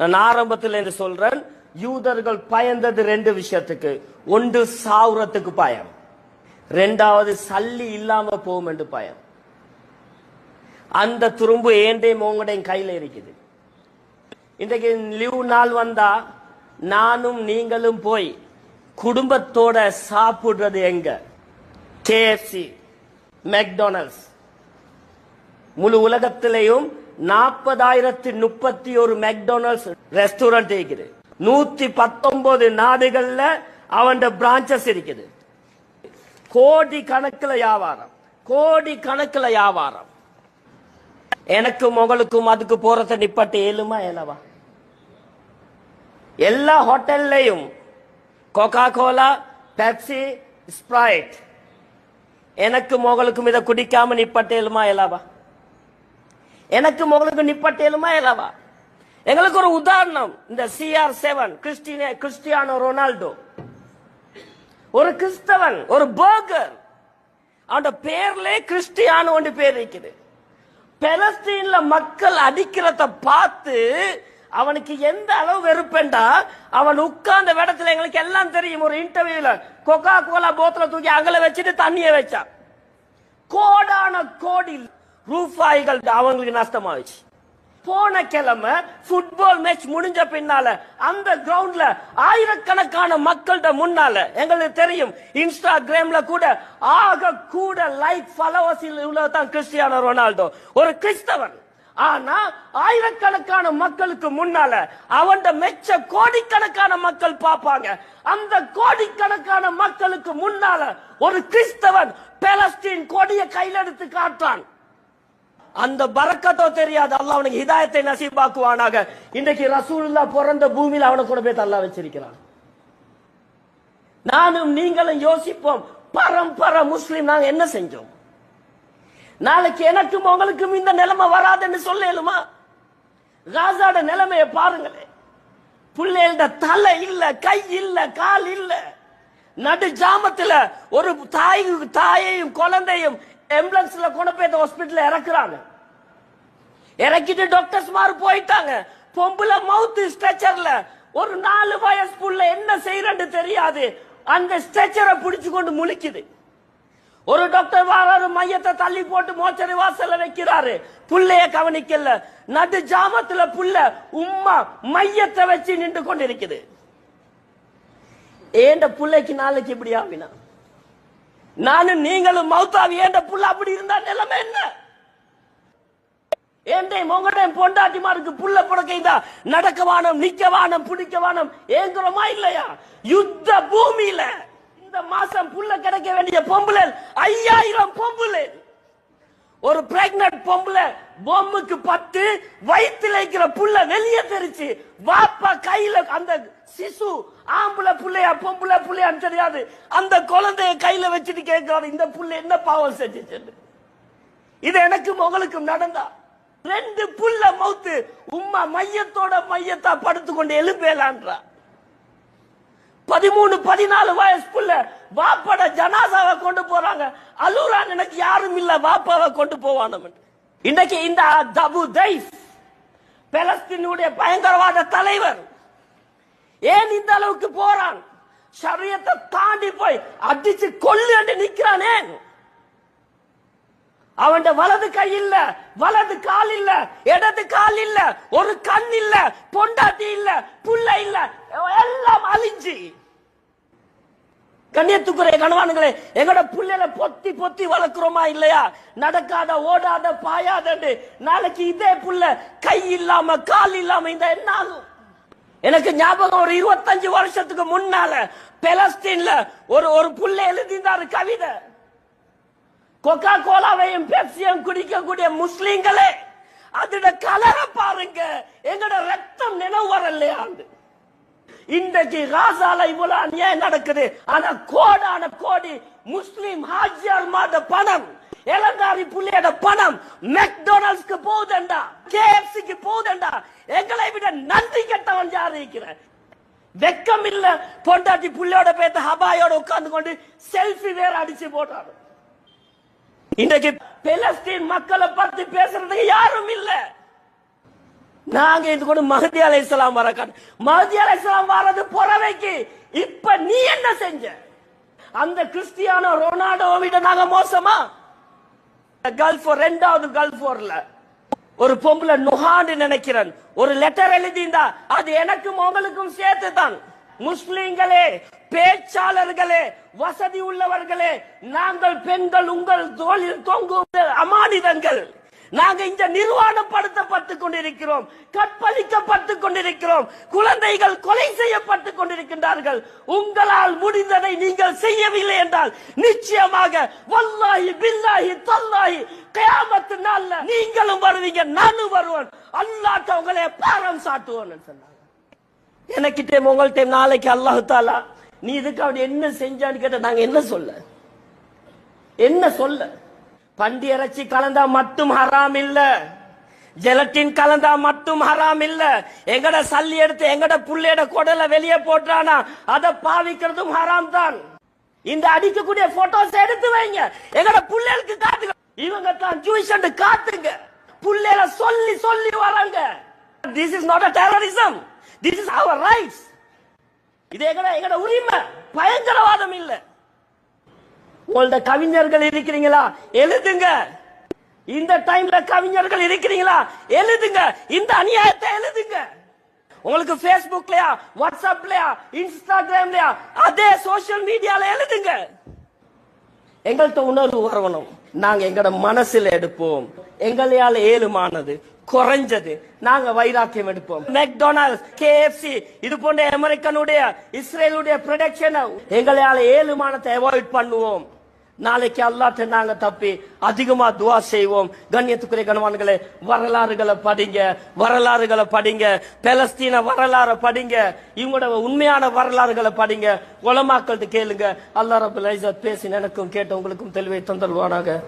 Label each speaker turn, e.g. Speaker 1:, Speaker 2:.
Speaker 1: நான் ஆரம்பத்தில் என்று சொல்றேன், யூதர்கள் பயந்தது ரெண்டு விஷயத்துக்கு. ஒன்று சாவுறதுக்கு பயம், ரெண்டாவது சல்லி இல்லாம போகும் என்று பயம். அந்த துரும்பு ஏண்டையும் உங்களுடைய கையில இருக்குது. இன்றைக்கு லீவ் நாள் வந்தா நானும் நீங்களும் போய் குடும்பத்தோட சாப்பிடுறது எங்க? KFC, McDonald's. முழு உலகத்திலேயும் 40,031 மெக்டொனால்ட்ஸ் ரெஸ்டாரண்ட் இருக்குது. 119 நாடுகள்ல அவன் பிரான்சஸ் இருக்குது. கோடி கணக்கில் வியாபாரம், கோடி கணக்கில் வியாபாரம். எனக்கும் உங்களுக்கும் அதுக்கு போறத நிப்பட்டு ஏழுமா ஏலவா? எல்லா ஹோட்டல்லையும் கோகா கோலா, பெப்சி, ஸ்ப்ரைட். எனக்கும் உங்களுக்கும் இதை குடிக்காம நிப்பட்டேலுமா ஏலாவா? எனக்கும் உங்களுக்கு நிப்பட்டேலுமா ஏலாவா? எங்களுக்கு ஒரு உதாரணம், இந்த CR7 கிறிஸ்டியானோ ரொனால்டோ, ஒரு கிறிஸ்தவன், ஒரு பர்கர். அவன் பேர்ல கிறிஸ்டியானோ பேர் இருக்குது. பெலஸ்தீன்ல மக்கள் அடிக்கிறத பார்த்து அவனுக்கு எந்த அளவு வெறுப்பேண்டா, அவன் உட்கார்ந்த இடத்துல எங்களுக்கு எல்லாம் தெரியும். ஒரு இன்டர்வியூல கொக்கா கோலா போத்தல தூக்கி அகல வச்சுட்டு தண்ணிய வச்சான். கோடான கோடி ரூபாய்கள் அவங்களுக்கு நஷ்டமாயிடுச்சு. போன கிழமை ஃபுட்பால் மேட்ச் முடிஞ்ச பின்னால அந்த கிரவுண்ட்ல ஆயிரக்கணக்கான மக்கள்கிட்ட முன்னால எங்களுக்கு தெரியும், இன்ஸ்டாகிராம்ல கூட ஆக கூட லைக் ஃபாலோவர்ஸ் உள்ளதான் கிறிஸ்டியானோ ரொனால்டோ, ஒரு கிறிஸ்தவன். ஆனா ஆயிரக்கணக்கான மக்களுக்கு முன்னால அவன் மெச்ச கோடிக்கணக்கான மக்கள் பார்ப்பாங்க. அந்த கோடிக்கணக்கான மக்களுக்கு முன்னால ஒரு கிறிஸ்தவன் பாலஸ்தீன் கொடியை கையில் எடுத்து காட்டான். அந்த பரக்கத்தோ தெரியாது. அல்லாஹ் அவனுக்கு ஹிதாயத்தை நசீபாக்குவானாக. இன்றைக்கு ரசூலுல்லாஹ் பிறந்த பூமியில் அவனை கூட போய் அல்லாஹ் வச்சிருக்கிறான். நானும் நீங்களும் யோசிப்போம், பரம்பரை முஸ்லிம் நாங்க என்ன செஞ்சோம்? நாளைக்கு எனக்கும் உங்களுக்கும் இந்த நிலைமை வராதுன்னு சொல்லலுமா? காசாட நிலைமையை பாருங்களேன். பிள்ளைகள தலை இல்ல, கை இல்ல, கால் இல்ல. நடு ஜாமத்துல ஒரு தாயையும் குழந்தையும் ஆம்புலன்ஸ்ல கொண்டு போய் ஹாஸ்பிட்டல் இறக்குறாங்க. இறக்கிட்டு டாக்டர்ஸ் மாறு போயிட்டாங்க. பொம்புல மவுத் ஸ்ட்ரெச்சர்ல ஒரு 4 வயசு புள்ள என்ன செய்யறன்னு தெரியாது. அந்த ஸ்ட்ரெச்சரை பிடிச்சு கொண்டு முழிக்குது. ஒரு டாக்டர் வாராரு, மையத்தை தள்ளி போட்டு மோச்சரி வாசல்ல வைக்கிறாரு. புள்ளைய கவனிக்கல. நடு ஜாமத்துல புள்ள உம்மா மையத்தை வச்சு நின்று கொண்டு இருக்குது. ஏண்ட புள்ளைக்கு நாளைக்கு இப்படி ஆவினா, நானும் நீங்களும் மௌத்தாவி ஏண்ட புள்ள அப்படி இருந்தா நிலைமை என்ன? ஏண்டையும் உங்களையும் பொண்டாட்டிமாருக்கு புள்ள புடக்கைதா நடக்கவானம், நிக்கவானம், பிடிக்கவானம் ஏங்குறோமா இல்லையா? யுத்த பூமியில இந்த மாசம் புள்ள கிடைக்க வேண்டிய பொம்புல 5000 பொம்புல. ஒரு பிரெக்னன்ட் பொம்புல பொம்முக்கு 10 வயிற்றுல இருக்கிற புள்ள வெளியே தெரிச்சு வாப்பா கையில அந்த சிசு ஆம்புல புள்ளையா பொம்புல புள்ளையான்னு தெரியாது. அந்த குழந்தைய கையில வச்சுட்டு கேட்கிறாரு, இந்த புள்ள என்ன பாவம் செஞ்சு? இது எனக்கும் உங்களுக்கும் நடந்தா? 2 புள்ள மவுத்து, உம்மா மையத்தோட மையத்தா படுத்துக்கொண்டு எழுப்பேலான்றா. 13-14 வயசு புள்ள வாப்பாட ஜனாசாவை கொண்டு போறாங்க. அலுரான், எனக்கு யாரும் இல்ல, வாப்பாவை கொண்டு போவான. இன்னைக்கு இந்த அபு தைஃப் பாலஸ்தீனுடைய பயங்கரவாத தலைவர் ஏன் இந்த அளவுக்கு போறான்? ஷரியத்தை தாண்டி போய் அடிச்சு கொல்லு நிக்கிறானே. அவன் வலது கை இல்ல, வலது கால் இல்ல, இடது கால் இல்ல, ஒரு கண் இல்ல, பொண்டாட்டி இல்ல, புள்ள இல்ல, எல்லாம் அழிஞ்சு. கண்ணியத்துக்குரிய கணவான்களே, எங்கட புள்ளைல பொத்தி பொத்தி வளர்க்கிறோமா இல்லையா? நடக்காத, ஓடாத, பாயாத. நாளைக்கு இதே புள்ள கை இல்லாம கால் இல்லாம இந்த என்ன ஆகும்? எனக்கு ஞாபகம், ஒரு 25 வருஷத்துக்கு முன்னால பாலஸ்தீன்ல ஒரு புள்ள எழுதினாரு கவிதை. கொக்கா கோலாவையும் பெப்சியும் குடிக்கக்கூடிய முஸ்லிம்களே, அதோட கலரை பாருங்க, எங்கட ரத்தம் நினைவு வரலையா? இன்றைக்கு காசால இவ்வளவு அநியாயம் நடக்குது. ஆனா கோடான கோடி முஸ்லிம் ஹாஜியார் மாத பணம், இளந்தாரி புள்ளியோட பணம் மெக்டொனால்ட்ஸ்க்கு போகுதுண்டா, KFCக்கு போகுதுண்டா. எங்களை விட நன்றி கெட்டவன் யாரு இருக்கிற? வெக்கம் இல்ல. பொண்டாட்டி புள்ளியோட பேத்த ஹபாயோட உட்கார்ந்து கொண்டு செல்ஃபி வேற அடிச்சு போட்டாரு. இன்றைக்கு பாலஸ்தீன் மக்களை பத்தி பேசுறதுக்கு யாரும் இல்ல. நாங்க இது கூட மஹதி அலைஹிஸ்ஸலாம் வர மஹதி அலைஹிஸ்ஸலாம் வரது புறவைக்கு. இப்ப நீ என்ன செஞ்ச? அந்த கிறிஸ்டியானோ ரொனால்டோவை விட நாங்க மோசமா? கல்ஃப் ரெண்டாவது கல்ஃப் வார்ல ஒரு பொம்பளை நுஹான்னு நினைக்கிறேன் ஒரு லெட்டர் எழுதிந்தா அது எனக்கும் உங்களுக்கும் சேர்த்து தான். முஸ்லிம்களே, பேச்சாளர்களே, வசதி உள்ளவர்களே, நாங்கள் பெண்கள் உங்கள் தோளில் தொங்கும் அமானிதங்கள். நாங்க இந்த நிர்வாணப்படுத்தப்பட்டுக் கொண்டிருக்கிறோம், கற்பழிக்கப்பட்டுக் கொண்டிருக்கிறோம், குழந்தைகள் கொலை செய்யப்பட்டுக் கொண்டிருக்கின்றார்கள். உங்களால் முடிந்ததை நீங்கள் செய்யவில்லை என்றால் நிச்சயமாக வல்லாஹி பில்லாஹி தல்லாஹி கியாமத் நாள்ல நீங்களும் வருவீங்க, நானும் வருவேன். அல்லாஹ் உங்களை பாரம் சாட்டுவான்னு சொன்னாங்க. எனக்கிட்டே உங்கள்கிட்ட நாளைக்கு அல்லாஹ் தாலா நீ இதுக்கு அப்படி என்ன செஞ்சான்னு கேட்ட நாங்க என்ன சொல்ல? என்ன சொல்ல? பண்டி இறைச்சி கலந்தா மட்டும் ஹராம் இல்ல, ஜெலட்டின் கலந்தா மட்டும் ஹராம் இல்ல. எங்கட சல்லி எடுத்து எங்கட புள்ளையோட குடல வெளியே போட்டானா அதை பாவிக்கிறதும் ஹராம் தான். இந்த அடிக்கக்கூடிய போட்டோஸ் எடுத்து வைங்க, எங்கட புள்ளைகளுக்கு காட்டுங்க. இவங்க தான் ஜூயிஷ் காட்டுங்க, புள்ளைல சொல்லி சொல்லி வராங்க. This is not a terrorism, this is our rights. இது எங்கட உரிமை, பயங்கரவாதம் இல்ல. உங்களோட கவிஞர்கள் இருக்கிறீங்களா? எழுதுங்க. இந்த டைம்ல கவிஞர்கள் இருக்கிறீங்களா? எழுதுங்க. இந்த அநியாயத்தை எழுதுங்க. உங்களுக்கு Facebookலயா, WhatsAppலயா, Instagramலயா, அதே சோசியல் மீடியால எழுதுங்க. எங்கள்கிட்ட உணர்வு வரணும். நாங்க எங்கட மனசுல எடுப்போம். எங்களால ஏழுமானது குறைஞ்சது நாங்க வைராக்கியம் எடுப்போம். மெக்டொனால்ட்ஸ், KFC இது போன்ற அமெரிக்கனுடைய இஸ்ரேலுடைய ப்ரொடக்ஷன் எங்களால ஏழுமானத்தை அவாய்ட் பண்ணுவோம். நாளைக்கு அல்லாஹ்ட்ட நாங்க தப்பி அதிகமா துஆ செய்வோம். கண்ணியத்துக்குரிய கணவான்களே, வரலாறுகளை படிங்க, வரலாறுகளை படிங்க, பலஸ்தீன வரலாறு படிங்க, இவங்களோட உண்மையான வரலாறுகளை படிங்க, உலமாக்கள்கிட்ட கேளுங்க. அல்லாஹ் ரப்பல் இஸ்ஸத் பேசி எனக்கும் கேட்ட உங்களுக்கும் தெளிவை தந்தல்வானாக.